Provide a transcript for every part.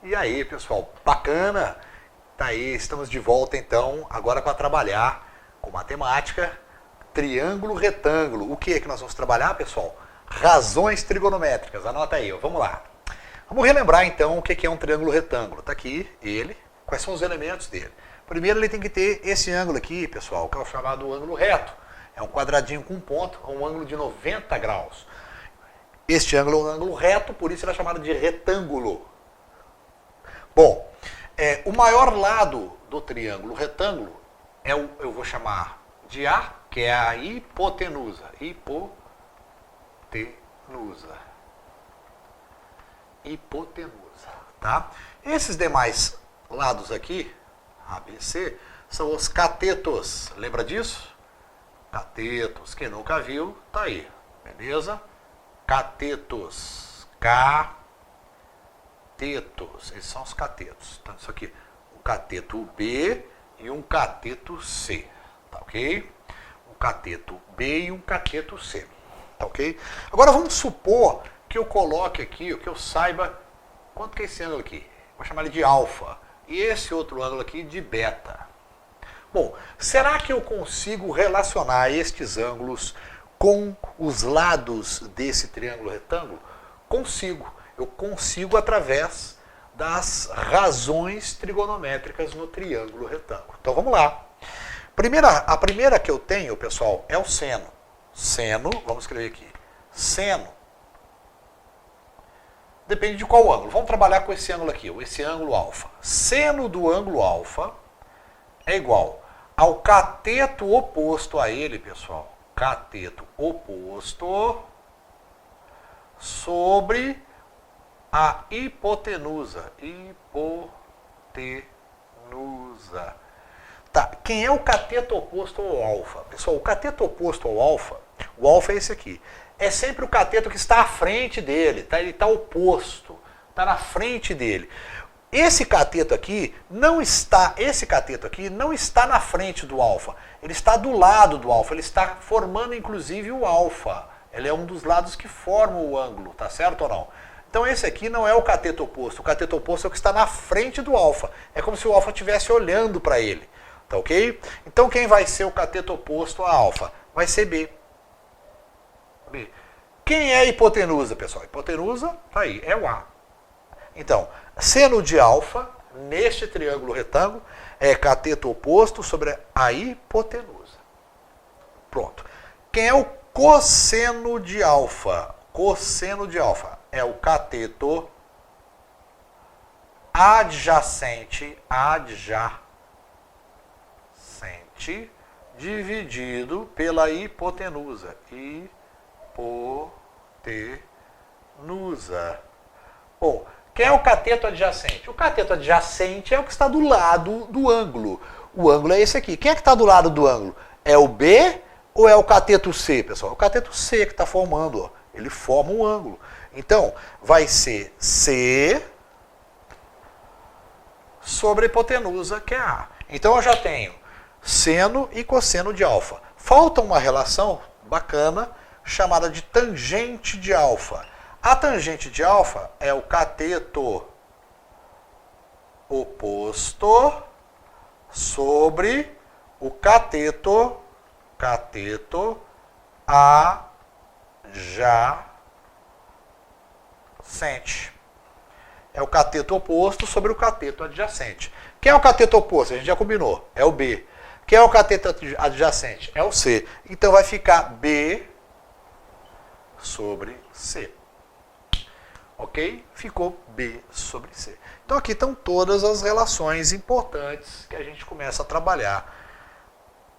E aí, pessoal, bacana? Tá aí, estamos de volta então, agora para trabalhar com matemática, triângulo retângulo. O que é que nós vamos trabalhar, pessoal? Razões trigonométricas. Anota aí, ó. Vamos lá. Vamos relembrar então o que é um triângulo retângulo. Tá aqui ele, quais são os elementos dele. Primeiro ele tem que ter esse ângulo aqui, pessoal, que é o chamado ângulo reto. É um quadradinho com um ponto, com um ângulo de 90 graus. Este ângulo é um ângulo reto, por isso ele é chamado de retângulo. Bom, o maior lado do triângulo retângulo é eu vou chamar de A, que é a hipotenusa. Hipotenusa, tá? Esses demais lados aqui, A, B, C, são os catetos. Lembra disso? Catetos. Quem nunca viu, tá aí. Beleza? Catetos. Catetos. Esses são os catetos. Então, isso aqui, um cateto B e um cateto C. Tá ok? Um cateto B e um cateto C. Tá ok? Agora vamos supor que eu coloque aqui, que eu saiba quanto que é esse ângulo aqui. Vou chamar ele de alfa. E esse outro ângulo aqui de beta. Bom, será que eu consigo relacionar estes ângulos com os lados desse triângulo retângulo? Consigo. Eu consigo através das razões trigonométricas no triângulo retângulo. Então vamos lá. A primeira que eu tenho, pessoal, é o seno. Seno, vamos escrever aqui. Seno. Depende de qual ângulo. Vamos trabalhar com esse ângulo aqui, esse ângulo alfa. Seno do ângulo alfa é igual ao cateto oposto a ele, pessoal. Cateto oposto sobre a hipotenusa. Hipotenusa. Tá, quem é o cateto oposto ao alfa? Pessoal, o cateto oposto ao alfa, o alfa é esse aqui. É sempre o cateto que está à frente dele, tá? Ele está oposto, está na frente dele. Esse cateto aqui não está na frente do alfa, ele está do lado do alfa, ele está formando inclusive o alfa. Ele é um dos lados que formam o ângulo, tá certo ou não? Então esse aqui não é o cateto oposto é o que está na frente do alfa. É como se o alfa estivesse olhando para ele, tá ok? Então quem vai ser o cateto oposto a alfa? Vai ser B. B. Quem é a hipotenusa, pessoal? A hipotenusa, tá aí, é o A. Então, seno de alfa, neste triângulo retângulo, é cateto oposto sobre a hipotenusa. Pronto. Quem é o cosseno de alfa? Cosseno de alfa é o cateto adjacente dividido pela hipotenusa. Hipotenusa. Bom, quem é o cateto adjacente? O cateto adjacente é o que está do lado do ângulo. O ângulo é esse aqui. Quem é que está do lado do ângulo? É o B ou é o cateto C, pessoal? É o cateto C que está formando, ó. Ele forma um ângulo. Então, vai ser C sobre a hipotenusa, que é A. Então, eu já tenho seno e cosseno de alfa. Falta uma relação bacana chamada de tangente de alfa. A tangente de alfa é o cateto oposto sobre o cateto adjacente. É o cateto oposto sobre o cateto adjacente. Quem é o cateto oposto? A gente já combinou. É o B. Quem é o cateto adjacente? É o C. Então vai ficar B sobre C. Ok? Ficou B sobre C. Então aqui estão todas as relações importantes que a gente começa a trabalhar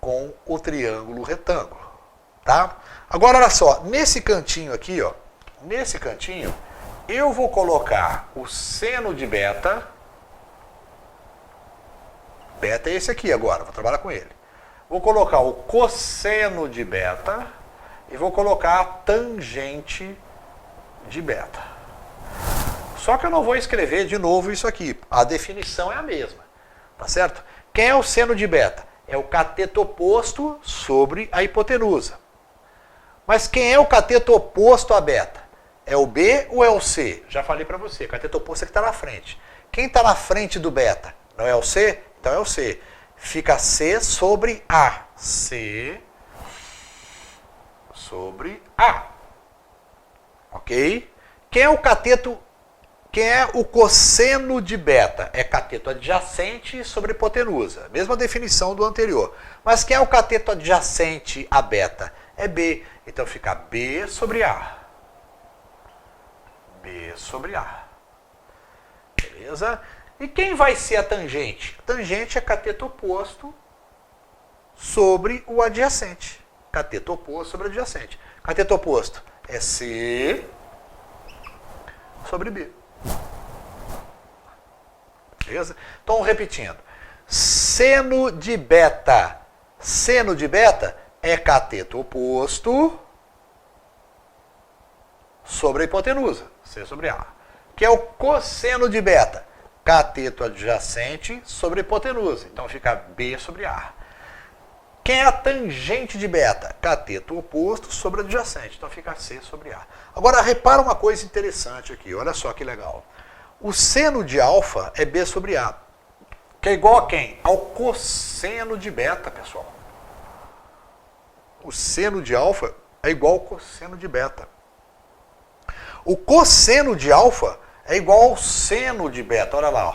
com o triângulo retângulo. Tá? Agora olha só, nesse cantinho aqui, ó, nesse cantinho, eu vou colocar o seno de beta. Beta é esse aqui agora, vou trabalhar com ele. Vou colocar o cosseno de beta e vou colocar a tangente de beta. Só que eu não vou escrever de novo isso aqui. A definição é a mesma. Tá certo? Quem é o seno de beta? É o cateto oposto sobre a hipotenusa. Mas quem é o cateto oposto a beta? É o B ou é o C? Já falei para você, cateto oposto é que está na frente. Quem está na frente do beta? Não é o C? Então é o C. Fica C sobre A. C sobre A. Ok? Quem é o cateto? Quem é o cosseno de beta? É cateto adjacente sobre hipotenusa. Mesma definição do anterior. Mas quem é o cateto adjacente a beta? É B. Então fica B sobre A. B sobre A. Beleza? E quem vai ser a tangente? A tangente é cateto oposto sobre o adjacente. Cateto oposto sobre o adjacente. Cateto oposto é C sobre B. Beleza? Então, repetindo. Seno de beta. Seno de beta é cateto oposto sobre a hipotenusa. C sobre A. Que é o cosseno de beta. Cateto adjacente sobre a hipotenusa. Então fica B sobre A. Quem é a tangente de beta? Cateto oposto sobre adjacente. Então fica C sobre A. Agora repara uma coisa interessante aqui. Olha só que legal. O seno de alfa é B sobre A. Que é igual a quem? Ao cosseno de beta, pessoal. O seno de alfa é igual ao cosseno de beta. O cosseno de alfa é igual ao seno de beta. Olha lá. Ó.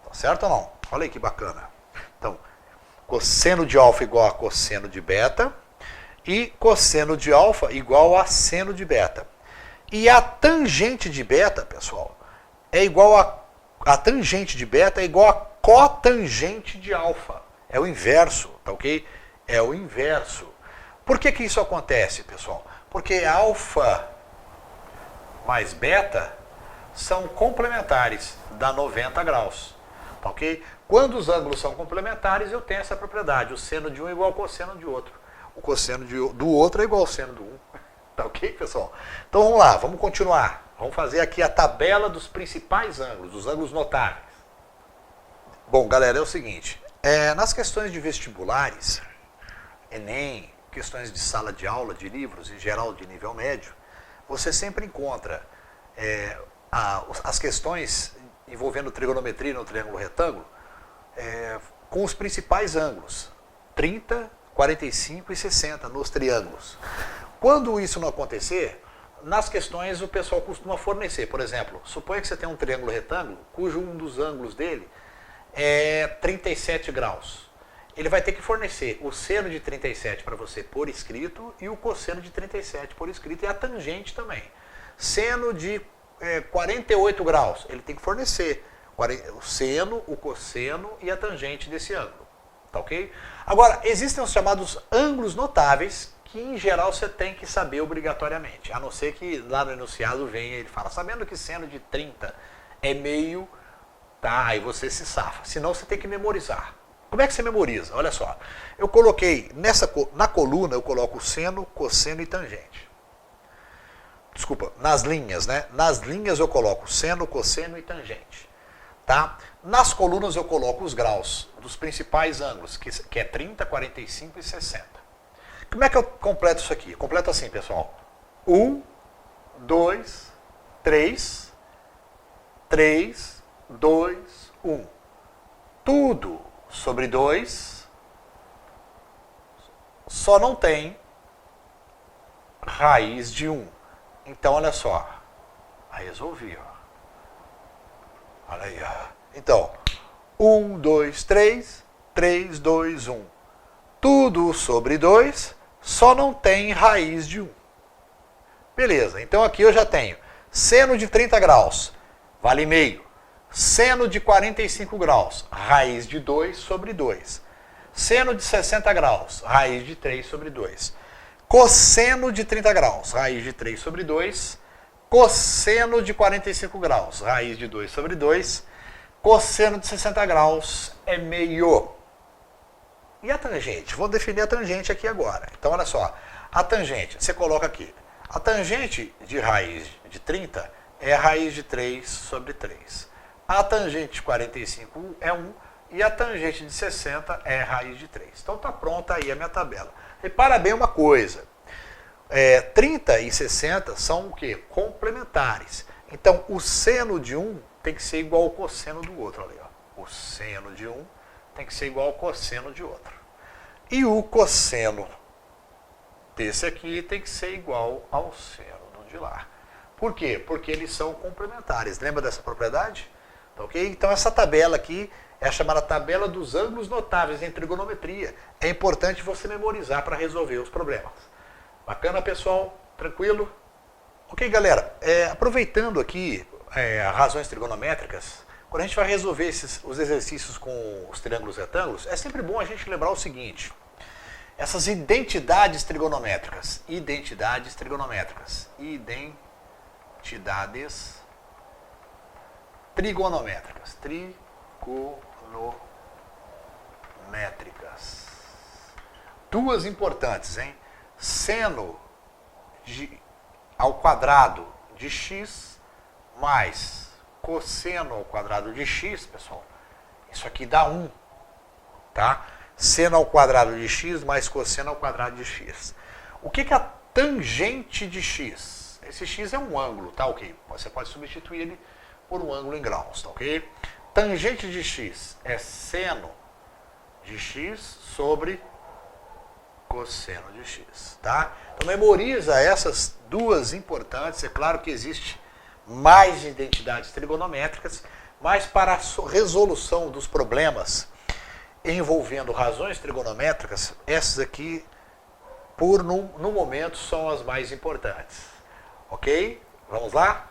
Tá certo ou não? Olha aí que bacana. Então, cosseno de alfa igual a cosseno de beta. E cosseno de alfa igual a seno de beta. E a tangente de beta, pessoal, é igual a tangente de beta é igual a cotangente de alfa. É o inverso, tá ok? É o inverso. Por que que isso acontece, pessoal? Porque alfa mais beta são complementares, dá 90 graus, tá ok? Quando os ângulos são complementares, eu tenho essa propriedade. O seno de um é igual ao cosseno de outro. O cosseno do outro é igual ao seno do um. Tá ok, pessoal? Então vamos lá, vamos continuar. Vamos fazer aqui a tabela dos principais ângulos, dos ângulos notáveis. Bom, galera, é o seguinte. Nas questões de vestibulares, Enem, questões de sala de aula, de livros, em geral de nível médio, você sempre encontra as questões envolvendo trigonometria no triângulo retângulo com os principais ângulos, 30, 45 e 60 nos triângulos. Quando isso não acontecer, nas questões o pessoal costuma fornecer. Por exemplo, suponha que você tem um triângulo retângulo, cujo um dos ângulos dele é 37 graus. Ele vai ter que fornecer o seno de 37 para você por escrito e o cosseno de 37 por escrito e a tangente também. Seno de 48 graus, ele tem que fornecer o seno, o cosseno e a tangente desse ângulo. Tá ok? Agora, existem os chamados ângulos notáveis, que em geral você tem que saber obrigatoriamente. A não ser que lá no enunciado venha e ele fala, sabendo que seno de 30 é meio, tá, aí você se safa. Senão você tem que memorizar. Como é que você memoriza? Olha só, eu coloquei, na coluna eu coloco seno, cosseno e tangente. Desculpa, nas linhas, né? Nas linhas eu coloco seno, cosseno e tangente. Tá? Nas colunas eu coloco os graus dos principais ângulos, que é 30, 45 e 60. Como é que eu completo isso aqui? Eu completo assim, pessoal. 1, 2, 3, 3, 2, 1. Tudo sobre 2, só não tem raiz de 1. Então, olha só. Resolvi, ó. Olha aí, ó. Então, 1, 2, 3, 3, 2, 1. Tudo sobre 2, só não tem raiz de 1. Beleza, então aqui eu já tenho seno de 30 graus, vale meio. Seno de 45 graus, raiz de 2 sobre 2. Seno de 60 graus, raiz de 3 sobre 2. Cosseno de 30 graus, raiz de 3 sobre 2. Cosseno de 45 graus, raiz de 2 sobre 2. Cosseno de 60 graus é meio. E a tangente? Vou definir a tangente aqui agora. Então, olha só. A tangente, você coloca aqui. A tangente de raiz de 30 é a raiz de 3 sobre 3. A tangente de 45 é 1 e a tangente de 60 é a raiz de 3. Então, está pronta aí a minha tabela. Repara bem uma coisa. 30 e 60 são o quê? Complementares. Então, o seno de um tem que ser igual ao cosseno do outro. Ali, ó. O seno de um tem que ser igual ao cosseno de outro. E o cosseno desse aqui tem que ser igual ao seno do de lá. Por quê? Porque eles são complementares. Lembra dessa propriedade? Ok? Então, essa tabela aqui é a chamada tabela dos ângulos notáveis em trigonometria. É importante você memorizar para resolver os problemas. Bacana, pessoal? Tranquilo? Ok, galera. Aproveitando aqui razões trigonométricas, quando a gente vai resolver os exercícios com os triângulos e retângulos, é sempre bom a gente lembrar o seguinte. Essas identidades trigonométricas. Identidades trigonométricas. Identidades trigonométricas. Trigonométricas. Duas importantes, hein? Seno ao quadrado de x mais cosseno ao quadrado de x, pessoal. Isso aqui dá 1, tá? Seno ao quadrado de x mais cosseno ao quadrado de x. O que é a tangente de x? Esse x é um ângulo, tá ok? Você pode substituir ele por um ângulo em graus, tá ok? Tangente de x é seno de x sobre cosseno de x, tá? Então memoriza essas duas importantes. É claro que existe mais identidades trigonométricas, mas para a resolução dos problemas envolvendo razões trigonométricas, essas aqui, no momento, são as mais importantes. Ok? Vamos lá?